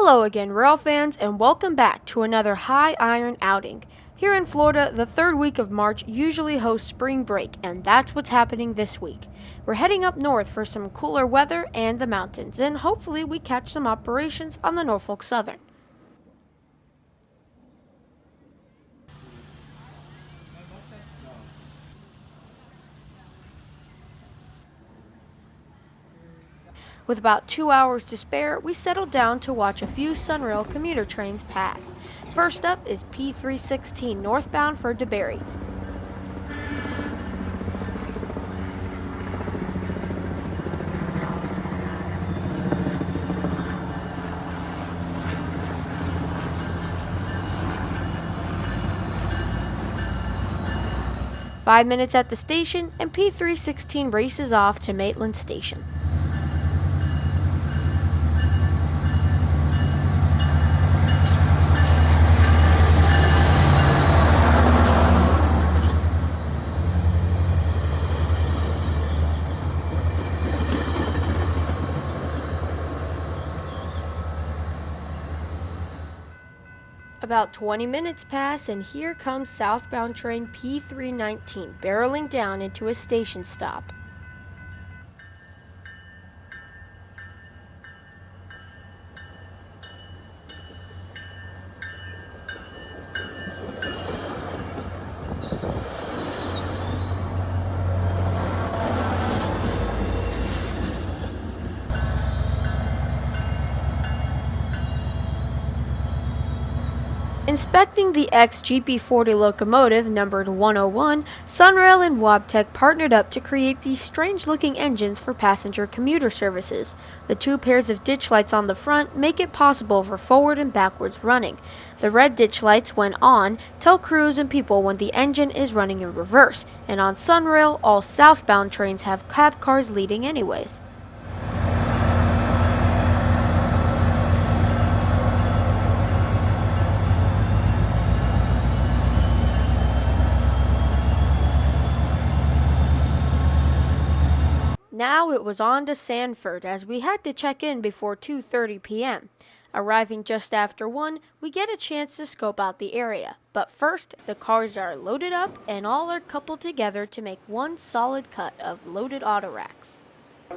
Hello again, rail fans, and welcome back to another high iron outing. Here in Florida, the third week of March usually hosts spring break, and that's what's happening this week. We're heading up north for some cooler weather and the mountains, and hopefully we catch some operations on the Norfolk Southern. With about 2 hours to spare, we settled down to watch a few Sunrail commuter trains pass. First up is P316 northbound for DeBerry. Five minutes at the station, and P316 races off to Maitland Station. About 20 minutes pass, and here comes southbound train P319 barreling down into a station stop. Inspecting the ex-GP40 locomotive numbered 101, Sunrail and Wabtec partnered up to create these strange-looking engines for passenger commuter services. The two pairs of ditch lights on the front make it possible for forward and backwards running. The red ditch lights, when on, tell crews and people when the engine is running in reverse, and on Sunrail, all southbound trains have cab cars leading anyways. Now it was on to Sanford, as we had to check in before 2:30 p.m. Arriving just after 1, we get a chance to scope out the area. But first, the cars are loaded up and all are coupled together to make one solid cut of loaded auto racks.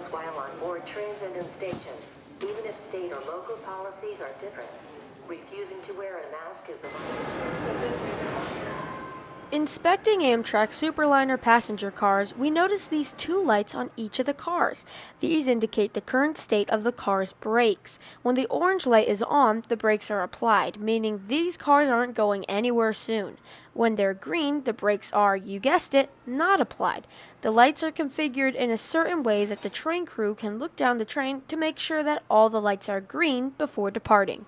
While on board trains and in stations, even if state or local policies are different, refusing to wear a mask is the Inspecting Amtrak Superliner passenger cars, we notice these two lights on each of the cars. These indicate the current state of the car's brakes. When the orange light is on, the brakes are applied, meaning these cars aren't going anywhere soon. When they're green, the brakes are, you guessed it, not applied. The lights are configured in a certain way that the train crew can look down the train to make sure that all the lights are green before departing.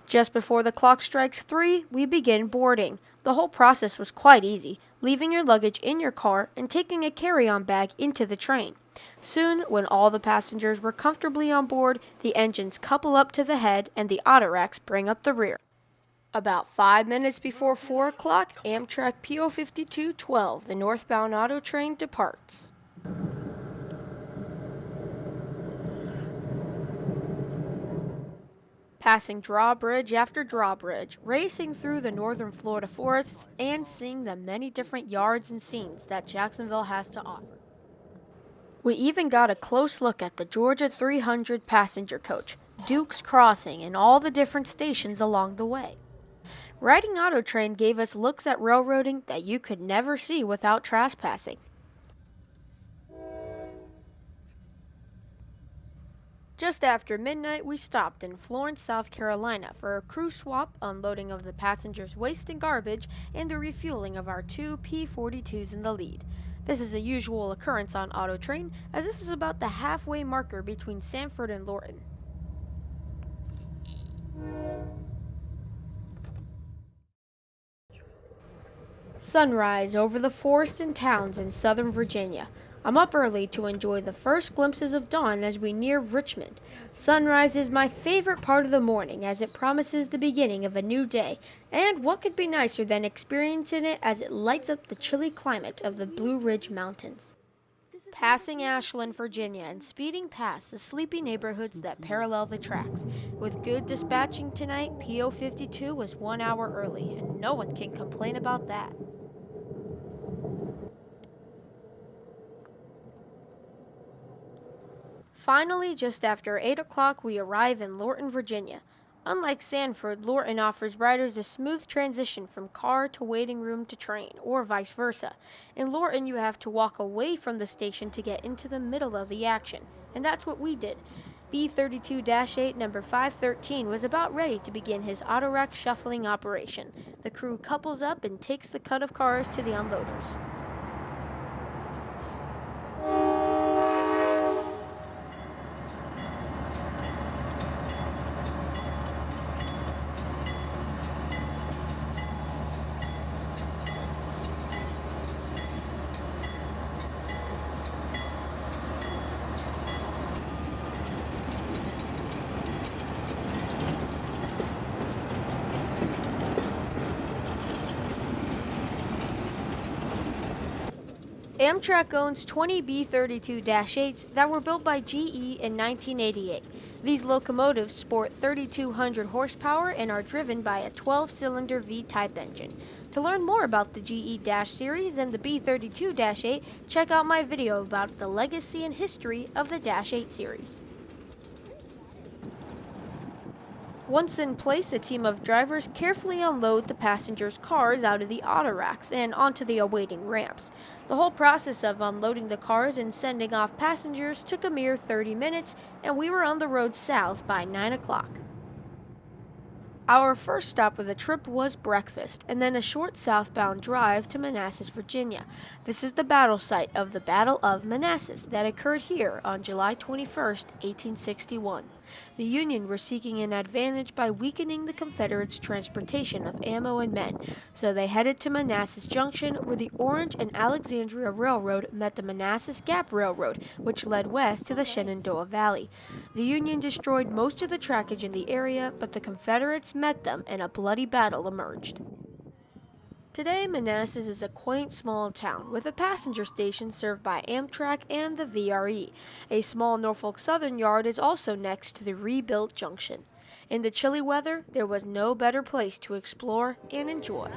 Just before the clock strikes 3, we begin boarding. The whole process was quite easy, leaving your luggage in your car and taking a carry-on bag into the train. Soon, when all the passengers were comfortably on board, the engines couple up to the head and the auto racks bring up the rear. About 5 minutes before 4 o'clock, Amtrak PO5212, the northbound auto train, departs. Passing drawbridge after drawbridge, racing through the northern Florida forests, and seeing the many different yards and scenes that Jacksonville has to offer. We even got a close look at the Georgia 300 passenger coach, Duke's Crossing, and all the different stations along the way. Riding Autotrain gave us looks at railroading that you could never see without trespassing. Just after midnight, we stopped in Florence, South Carolina for a crew swap, unloading of the passengers' waste and garbage, and the refueling of our two P42s in the lead. This is a usual occurrence on Autotrain, as this is about the halfway marker between Sanford and Lorton. Sunrise over the forests and towns in Southern Virginia. I'm up early to enjoy the first glimpses of dawn as we near Richmond. Sunrise is my favorite part of the morning, as it promises the beginning of a new day, and what could be nicer than experiencing it as it lights up the chilly climate of the Blue Ridge Mountains. passing Ashland, Virginia, and speeding past the sleepy neighborhoods that parallel the tracks. With good dispatching tonight, PO 52 was 1 hour early, and no one can complain about that. Finally, just after 8 o'clock, we arrive in Lorton, Virginia. Unlike Sanford, Lorton offers riders a smooth transition from car to waiting room to train, or vice versa. In Lorton, you have to walk away from the station to get into the middle of the action, and that's what we did. B32-8 number 513 was about ready to begin his Autotrain shuffling operation. The crew couples up and takes the cut of cars to the unloaders. Amtrak owns 20 B32-8s that were built by GE in 1988. These locomotives sport 3,200 horsepower and are driven by a 12-cylinder V-type engine. To learn more about the GE series and the B32-8, check out my video about the legacy and history of the -8 series. Once in place, a team of drivers carefully unload the passengers' cars out of the auto racks and onto the awaiting ramps. The whole process of unloading the cars and sending off passengers took a mere 30 minutes, and we were on the road south by 9 o'clock. Our first stop of the trip was breakfast, and then a short southbound drive to Mannassas, Virginia. This is the battle site of the Battle of Mannassas that occurred here on July 21st, 1861. The Union were seeking an advantage by weakening the Confederates' transportation of ammo and men, so they headed to Manassas Junction, where the Orange and Alexandria Railroad met the Manassas Gap Railroad, which led west to the Shenandoah Valley. The Union destroyed most of the trackage in the area, but the Confederates met them and a bloody battle emerged. Today, Mannassas is a quaint small town with a passenger station served by Amtrak and the VRE. A small Norfolk Southern yard is also next to the rebuilt junction. In the chilly weather, there was no better place to explore and enjoy.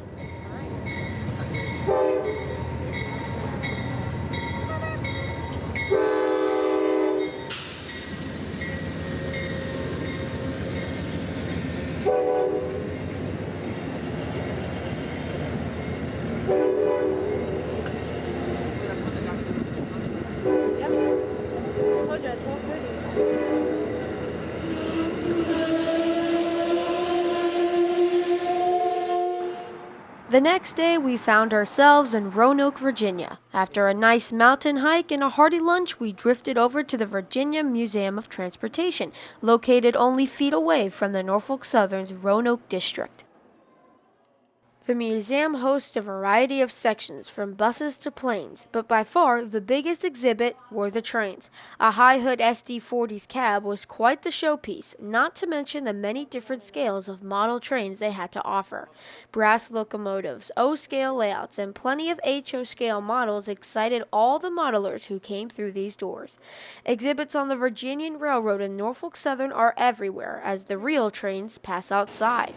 The next day, we found ourselves in Roanoke, Virginia. After a nice mountain hike and a hearty lunch, we drifted over to the Virginia Museum of Transportation, located only feet away from the Norfolk Southern's Roanoke district. The museum hosts a variety of sections, from buses to planes, but by far the biggest exhibit were the trains. A high-hood SD40's cab was quite the showpiece, not to mention the many different scales of model trains they had to offer. Brass locomotives, O-scale layouts, and plenty of HO-scale models excited all the modelers who came through these doors. Exhibits on the Virginian Railroad and Norfolk Southern are everywhere, as the real trains pass outside.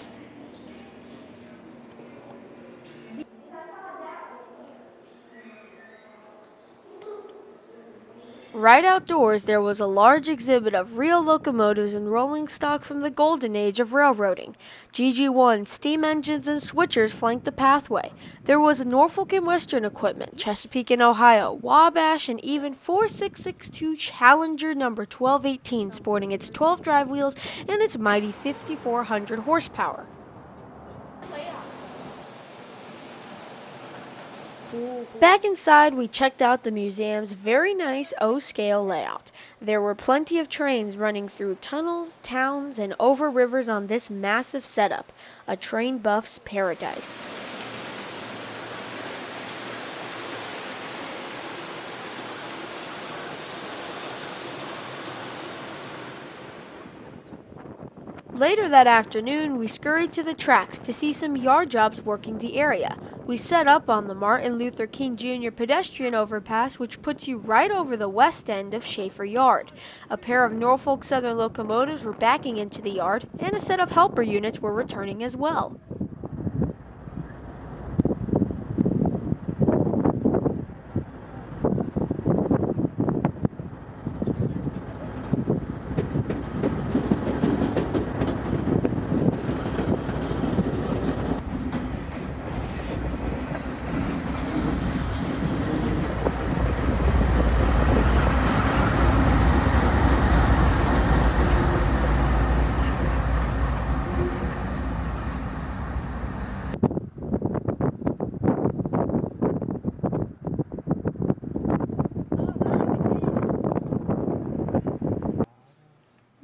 Right outdoors, there was a large exhibit of real locomotives and rolling stock from the golden age of railroading. GG1 steam engines and switchers flanked the pathway. There was Norfolk and Western equipment, Chesapeake and Ohio, Wabash, and even 4662 Challenger number 1218 sporting its 12 drive wheels and its mighty 5,400 horsepower. Back inside, we checked out the museum's very nice O-scale layout. There were plenty of trains running through tunnels, towns, and over rivers on this massive setup, a train buff's paradise. Later that afternoon, we scurried to the tracks to see some yard jobs working the area. We set up on the Martin Luther King Jr. pedestrian overpass, which puts you right over the west end of Schaefer Yard. A pair of Norfolk Southern locomotives were backing into the yard, and a set of helper units were returning as well.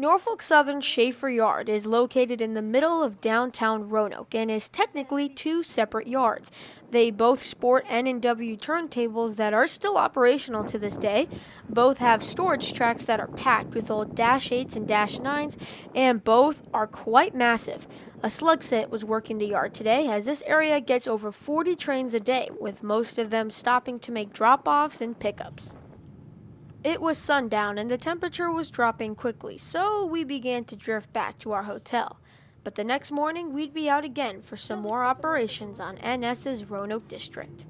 Norfolk Southern Schaefer Yard is located in the middle of downtown Roanoke and is technically two separate yards. They both sport N&W turntables that are still operational to this day. Both have storage tracks that are packed with old Dash 8s and Dash 9s, and both are quite massive. A slug set was working the yard today, as this area gets over 40 trains a day, with most of them stopping to make drop-offs and pickups. It was sundown and the temperature was dropping quickly, so we began to drift back to our hotel. But the next morning, we'd be out again for some more operations on NS's Roanoke District.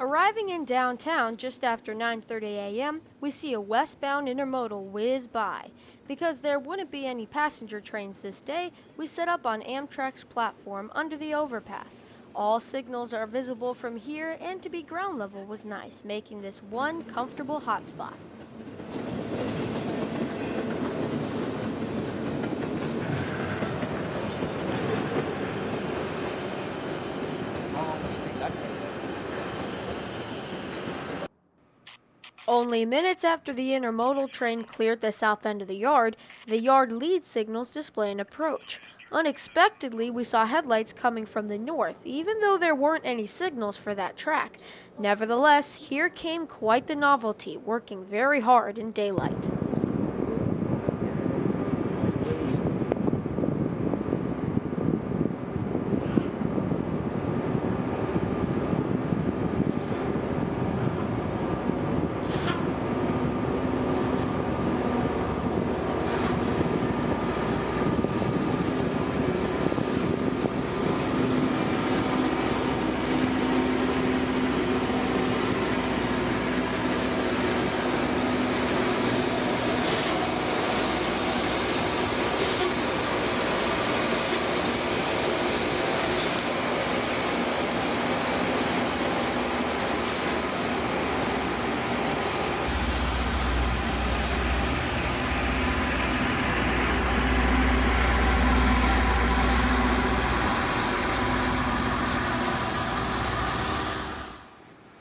Arriving in downtown just after 9:30 a.m., we see a westbound intermodal whiz by. Because there wouldn't be any passenger trains this day, we set up on Amtrak's platform under the overpass. All signals are visible from here, and to be ground level was nice, making this one comfortable hotspot. Only minutes after the intermodal train cleared the south end of the yard lead signals display an approach. Unexpectedly, we saw headlights coming from the north, even though there weren't any signals for that track. Nevertheless, here came quite the novelty, working very hard in daylight.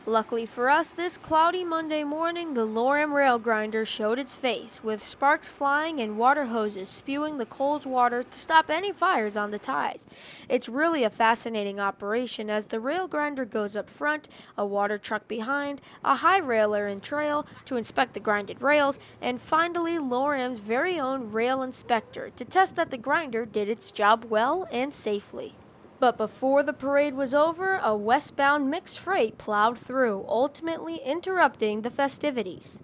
Luckily for us, this cloudy Monday morning, the Lorton rail grinder showed its face, with sparks flying and water hoses spewing the cold water to stop any fires on the ties. It's really a fascinating operation, as the rail grinder goes up front, a water truck behind, a high railer in trail to inspect the grinded rails, and finally Lorton's very own rail inspector to test that the grinder did its job well and safely. But before the parade was over, a westbound mixed freight plowed through, ultimately interrupting the festivities.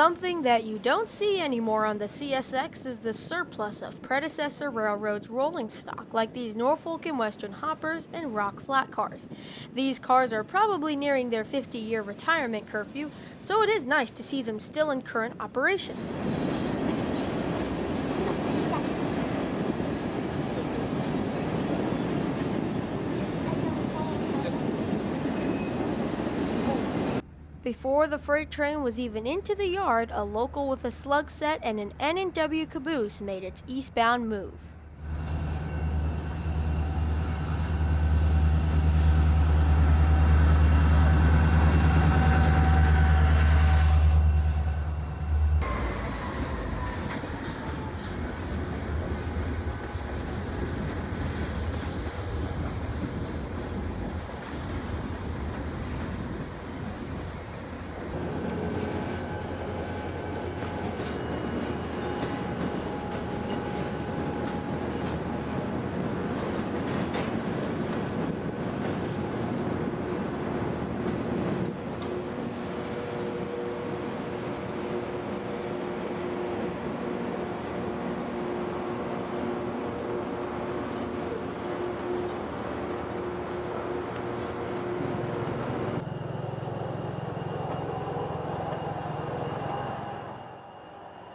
Something that you don't see anymore on the CSX is the surplus of predecessor railroads' rolling stock, like these Norfolk and Western hoppers and rock flat cars. These cars are probably nearing their 50-year retirement curfew, so it is nice to see them still in current operations. Before the freight train was even into the yard, a local with a slug set and an N&W caboose made its eastbound move.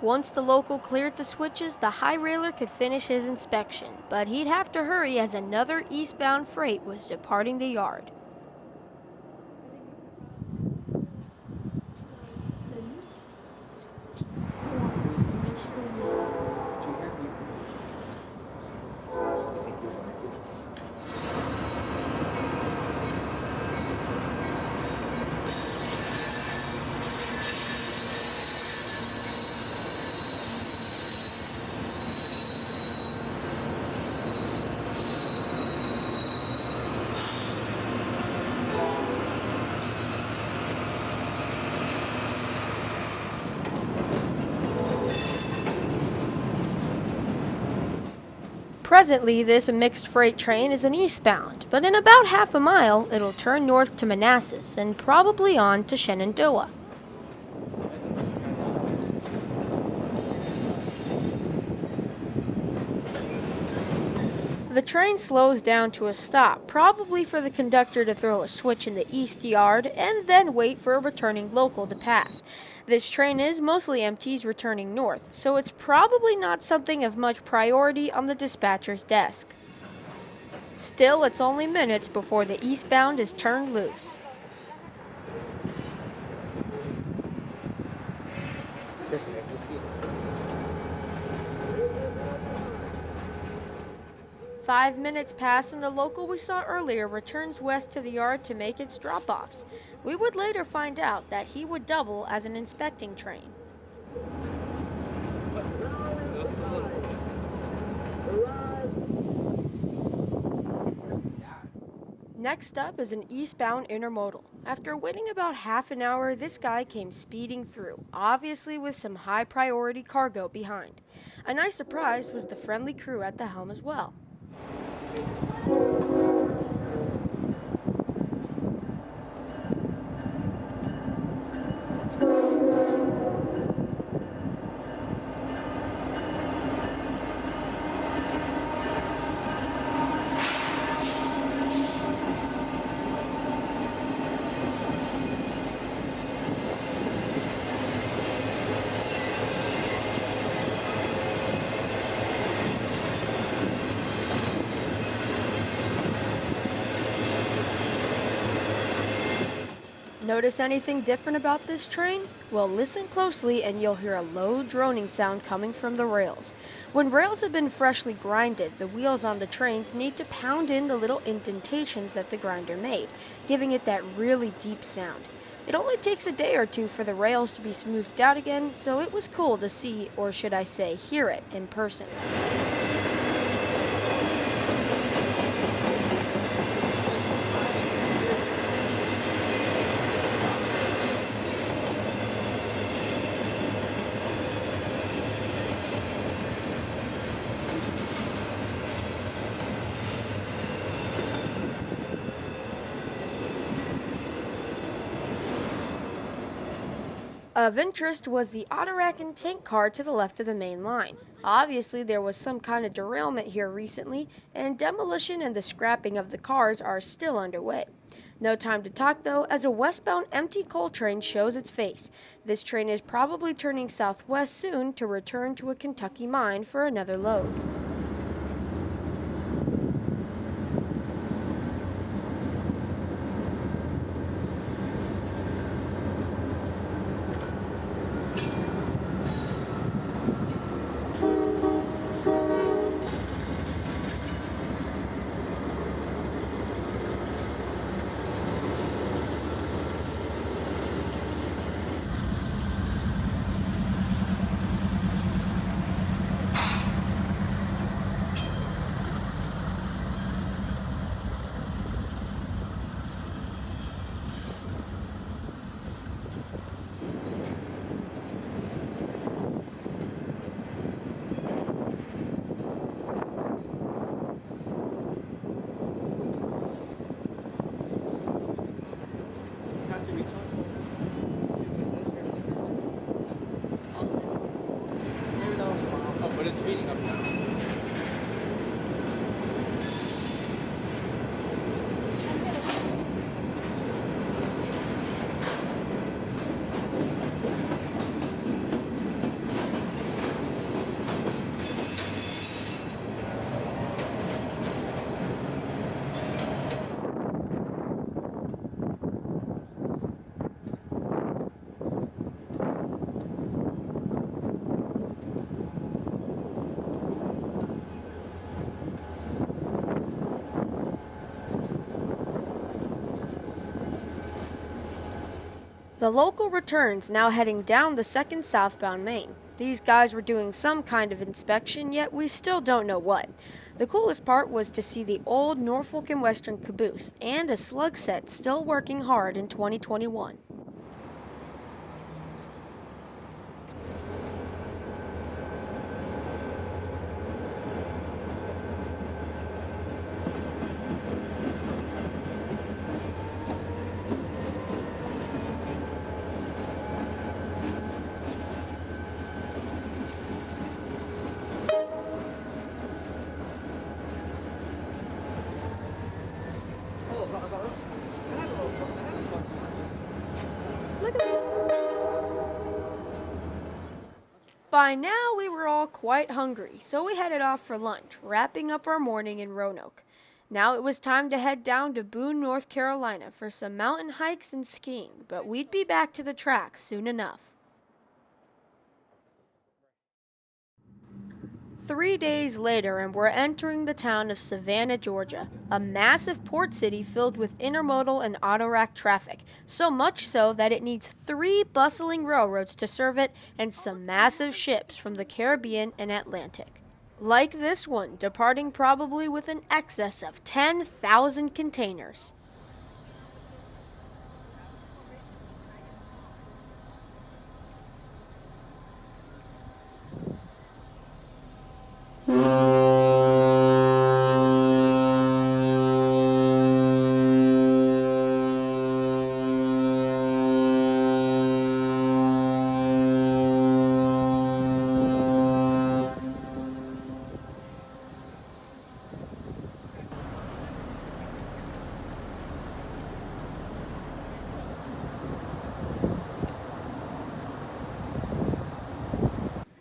Once the local cleared the switches, the high railer could finish his inspection, but he'd have to hurry as another eastbound freight was departing the yard. Presently, this mixed freight train is an eastbound, but in about half a mile, it'll turn north to Mannassas and probably on to Shenandoah. The train slows down to a stop, probably for the conductor to throw a switch in the east yard and then wait for a returning local to pass. This train is mostly empties returning north, so it's probably not something of much priority on the dispatcher's desk. Still, it's only minutes before the eastbound is turned loose. "5 minutes pass and the local we saw earlier returns west to the yard to make its drop-offs. We would later find out that he would double as an inspecting train. Next up is an eastbound intermodal. After waiting about half an hour, this guy came speeding through, obviously with some high-priority cargo behind. A nice surprise was the friendly crew at the helm as well. Notice anything different about this train? Well, listen closely and you'll hear a low droning sound coming from the rails. When rails have been freshly grinded, the wheels on the trains need to pound in the little indentations that the grinder made, giving it that really deep sound. It only takes a day or two for the rails to be smoothed out again, so it was cool to see, or should I say, hear it in person. Of interest was the Autotrain tank car to the left of the main line. Obviously, there was some kind of derailment here recently, and demolition and the scrapping of the cars are still underway. No time to talk though, as a westbound empty coal train shows its face. This train is probably turning southwest soon to return to a Kentucky mine for another load. But it's speeding up now. The local returns now heading down the second southbound main. These guys were doing some kind of inspection, yet we still don't know what. The coolest part was to see the old Norfolk and Western caboose and a slug set still working hard in 2021. Look at that. By now, we were all quite hungry, so we headed off for lunch, wrapping up our morning in Roanoke. Now it was time to head down to Boone, North Carolina for some mountain hikes and skiing, but we'd be back to the tracks soon enough. 3 days later, and we're entering the town of Savannah, Georgia, a massive port city filled with intermodal and autorack traffic, so much so that it needs 3 bustling railroads to serve it and some massive ships from the Caribbean and Atlantic. Like this one, departing probably with an excess of 10,000 containers.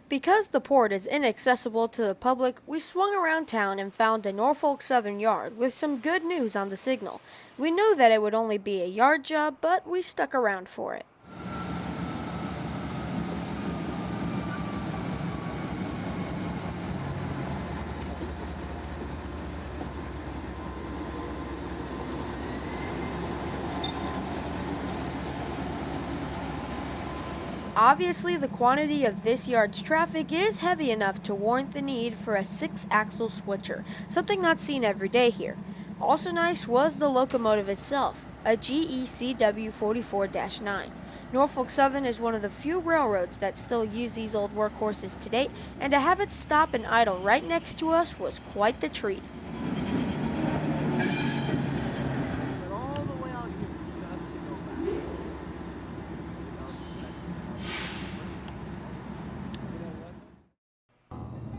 Because the port is inaccessible to the public, we swung around town and found a Norfolk Southern yard with some good news on the signal. We knew that it would only be a yard job, but we stuck around for it. Obviously, the quantity of this yard's traffic is heavy enough to warrant the need for a 6-axle switcher, something not seen every day here. Also nice was the locomotive itself, a GE CW44-9. Norfolk Southern is one of the few railroads that still use these old workhorses to date, and to have it stop and idle right next to us was quite the treat.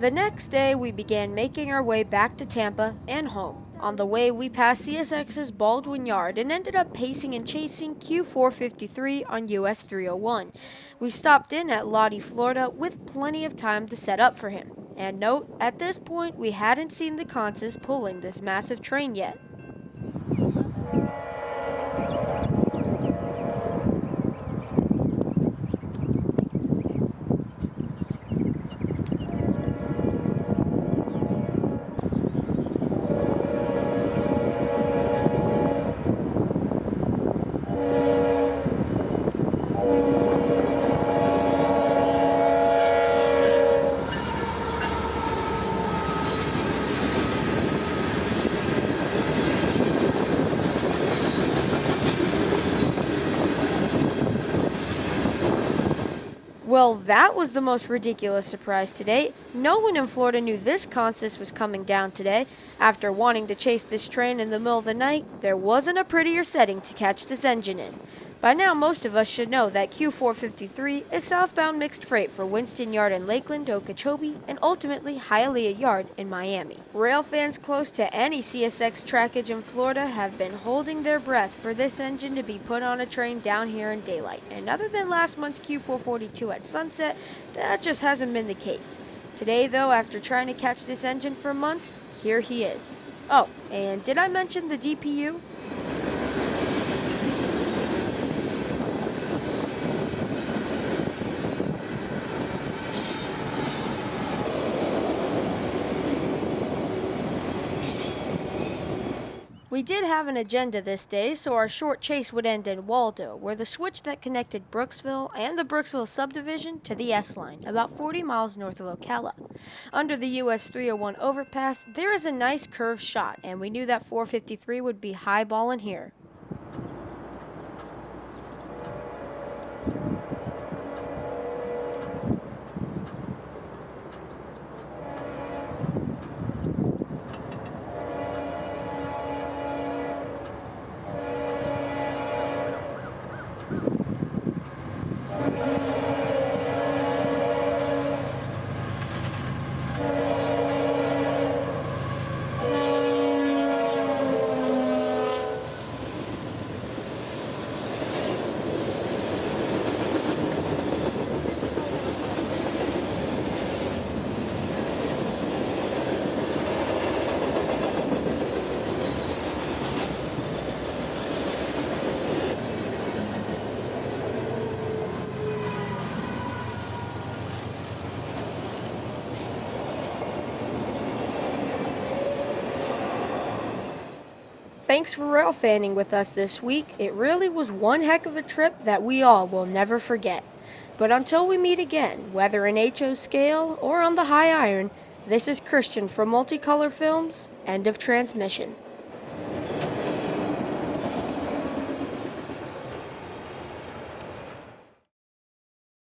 The next day, we began making our way back to Tampa and home. On the way, we passed CSX's Baldwin Yard and ended up pacing and chasing Q453 on US 301. We stopped in at Lottie, Florida, with plenty of time to set up for him. And note, at this point, we hadn't seen the Consus pulling this massive train yet. Well, that was the most ridiculous surprise to date. No one in Florida knew this Consus was coming down today. After wanting to chase this train in the middle of the night, there wasn't a prettier setting to catch this engine in. By now, most of us should know that Q453 is southbound mixed freight for Winston Yard in Lakeland, Okeechobee, and ultimately Hialeah Yard in Miami. Rail fans close to any CSX trackage in Florida have been holding their breath for this engine to be put on a train down here in daylight. And other than last month's Q442 at sunset, that just hasn't been the case. Today, though, after trying to catch this engine for months, here he is. Oh, and did I mention the DPU? We did have an agenda this day, so our short chase would end in Waldo, where the switch that connected Brooksville and the Brooksville subdivision to the S-Line, about 40 miles north of Ocala. Under the US 301 overpass, there is a nice curved shot, and we knew that 453 would be highballing here. Thanks for railfanning with us this week. It really was one heck of a trip that we all will never forget. But until we meet again, whether in HO scale or on the high iron, this is Christian from Multicolor Films. End of transmission.